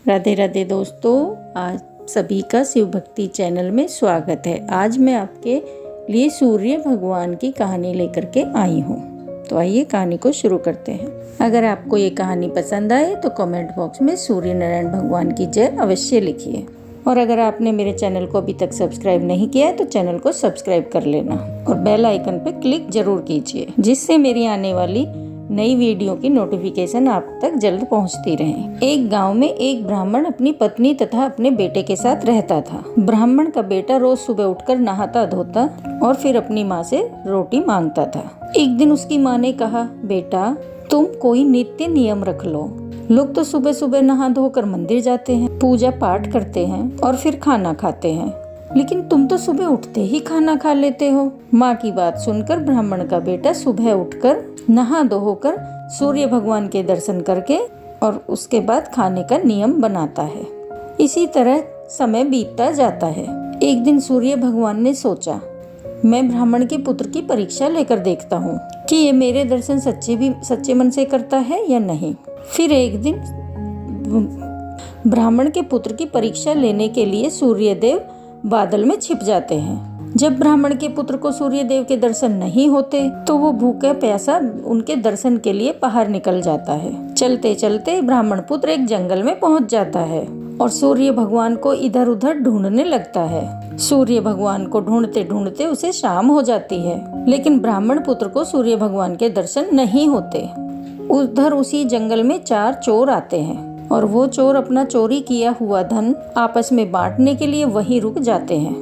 राधे राधे दोस्तों, आज सभी का शिव भक्ति चैनल में स्वागत है। आज मैं आपके लिए सूर्य भगवान की कहानी लेकर के आई हूँ। तो आइए कहानी को शुरू करते हैं। अगर आपको ये कहानी पसंद आए तो कमेंट बॉक्स में सूर्य नारायण भगवान की जय अवश्य लिखिए। और अगर आपने मेरे चैनल को अभी तक सब्सक्राइब नहीं किया है तो चैनल को सब्सक्राइब कर लेना और बेल आइकन पे क्लिक जरूर कीजिए, जिससे मेरी आने वाली नई वीडियो की नोटिफिकेशन आप तक जल्द पहुंचती रहे। एक गांव में एक ब्राह्मण अपनी पत्नी तथा अपने बेटे के साथ रहता था। ब्राह्मण का बेटा रोज सुबह उठकर नहाता धोता और फिर अपनी माँ से रोटी मांगता था। एक दिन उसकी माँ ने कहा, बेटा तुम कोई नित्य नियम रख लो। लोग तो सुबह सुबह नहा धोकर मंदिर जाते हैं, पूजा पाठ करते हैं और फिर खाना खाते हैं, लेकिन तुम तो सुबह उठते ही खाना खा लेते हो। माँ की बात सुनकर ब्राह्मण का बेटा सुबह उठकर नहा धोकर सूर्य भगवान के दर्शन करके और उसके बाद खाने का नियम बनाता है। इसी तरह समय बीतता जाता है। एक दिन सूर्य भगवान ने सोचा, मैं ब्राह्मण के पुत्र की परीक्षा लेकर देखता हूँ कि ये मेरे दर्शन सच्चे मन से करता है या नहीं। फिर एक दिन ब्राह्मण के पुत्र की परीक्षा लेने के लिए सूर्यदेव बादल में छिप जाते हैं। जब ब्राह्मण के पुत्र को सूर्यदेव के दर्शन नहीं होते तो वो भूखा प्यासा उनके दर्शन के लिए बाहर निकल जाता है। चलते चलते ब्राह्मण पुत्र एक जंगल में पहुंच जाता है और सूर्य भगवान को इधर उधर ढूंढने लगता है। सूर्य भगवान को ढूंढते ढूंढते उसे शाम हो जाती है, लेकिन ब्राह्मण पुत्र को सूर्य भगवान के दर्शन नहीं होते। उधर उसी जंगल में 4 चोर आते हैं और वो चोर अपना चोरी किया हुआ धन आपस में बांटने के लिए वहीं रुक जाते हैं।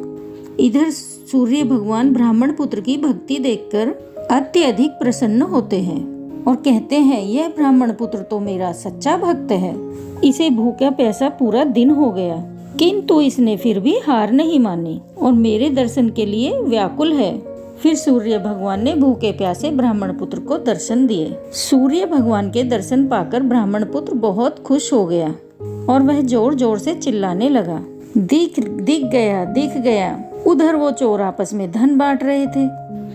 इधर सूर्य भगवान ब्राह्मण पुत्र की भक्ति देखकर अत्यधिक प्रसन्न होते हैं और कहते हैं, यह ब्राह्मण पुत्र तो मेरा सच्चा भक्त है। इसे भूखा प्यासा पूरा दिन हो गया, किंतु इसने फिर भी हार नहीं मानी और मेरे दर्शन के लिए व्याकुल है। फिर सूर्य भगवान ने भूखे प्यासे ब्राह्मण पुत्र को दर्शन दिए। सूर्य भगवान के दर्शन पाकर ब्राह्मण पुत्र बहुत खुश हो गया और वह जोर जोर से चिल्लाने लगा, दिख गया। उधर वो चोर आपस में धन बांट रहे थे।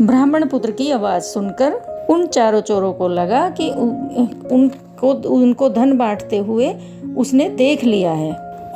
ब्राह्मण पुत्र की आवाज सुनकर उन 4 चोरों को लगा कि उनको धन बांटते हुए उसने देख लिया है।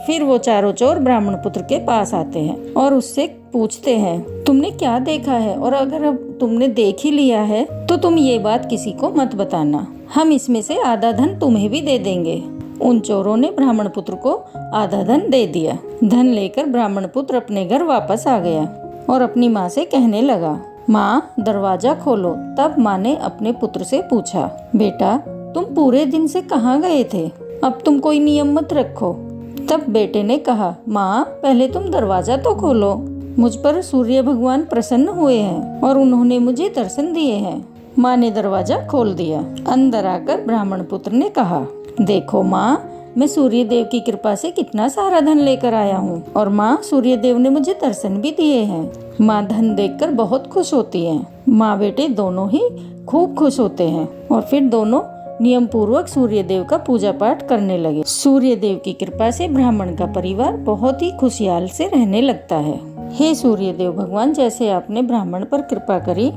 फिर वो 4 चोर ब्राह्मण पुत्र के पास आते हैं और उससे पूछते हैं, तुमने क्या देखा है, और अगर अब तुमने देख ही लिया है तो तुम ये बात किसी को मत बताना, हम इसमें से आधा धन तुम्हें भी दे देंगे। उन चोरों ने ब्राह्मण पुत्र को आधा धन दे दिया। धन लेकर ब्राह्मण पुत्र अपने घर वापस आ गया और अपनी माँ से कहने लगा, माँ दरवाजा खोलो। तब माँ ने अपने पुत्र से पूछा, बेटा तुम पूरे दिन से कहाँ गए थे, अब तुम कोई नियम मत रखो। तब बेटे ने कहा, माँ पहले तुम दरवाजा तो खोलो, मुझ पर सूर्य भगवान प्रसन्न हुए हैं और उन्होंने मुझे दर्शन दिए हैं। माँ ने दरवाजा खोल दिया। अंदर आकर ब्राह्मण पुत्र ने कहा, देखो माँ, मैं सूर्य देव की कृपा से कितना सारा धन लेकर आया हूँ और माँ सूर्य देव ने मुझे दर्शन भी दिए हैं। माँ धन देखकर बहुत खुश होती है। माँ बेटे दोनों ही खूब खुश होते हैं और फिर दोनों नियम पूर्वक सूर्य देव का पूजा पाठ करने लगे। सूर्य देव की कृपा से ब्राह्मण का परिवार बहुत ही खुशहाल से रहने लगता है। हे सूर्य देव भगवान, जैसे आपने ब्राह्मण पर कृपा करी,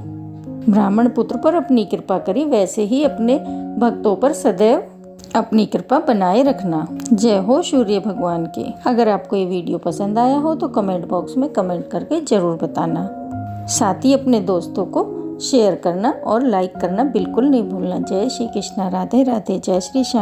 ब्राह्मण पुत्र पर अपनी कृपा करी, वैसे ही अपने भक्तों पर सदैव अपनी कृपा बनाए रखना। जय हो सूर्य भगवान की। अगर आपको ये वीडियो पसंद आया हो तो कमेंट बॉक्स में कमेंट करके जरूर बताना। साथ ही अपने दोस्तों को शेयर करना और लाइक करना बिल्कुल नहीं भूलना। जय श्री कृष्णा, राधे राधे, जय श्री श्याम।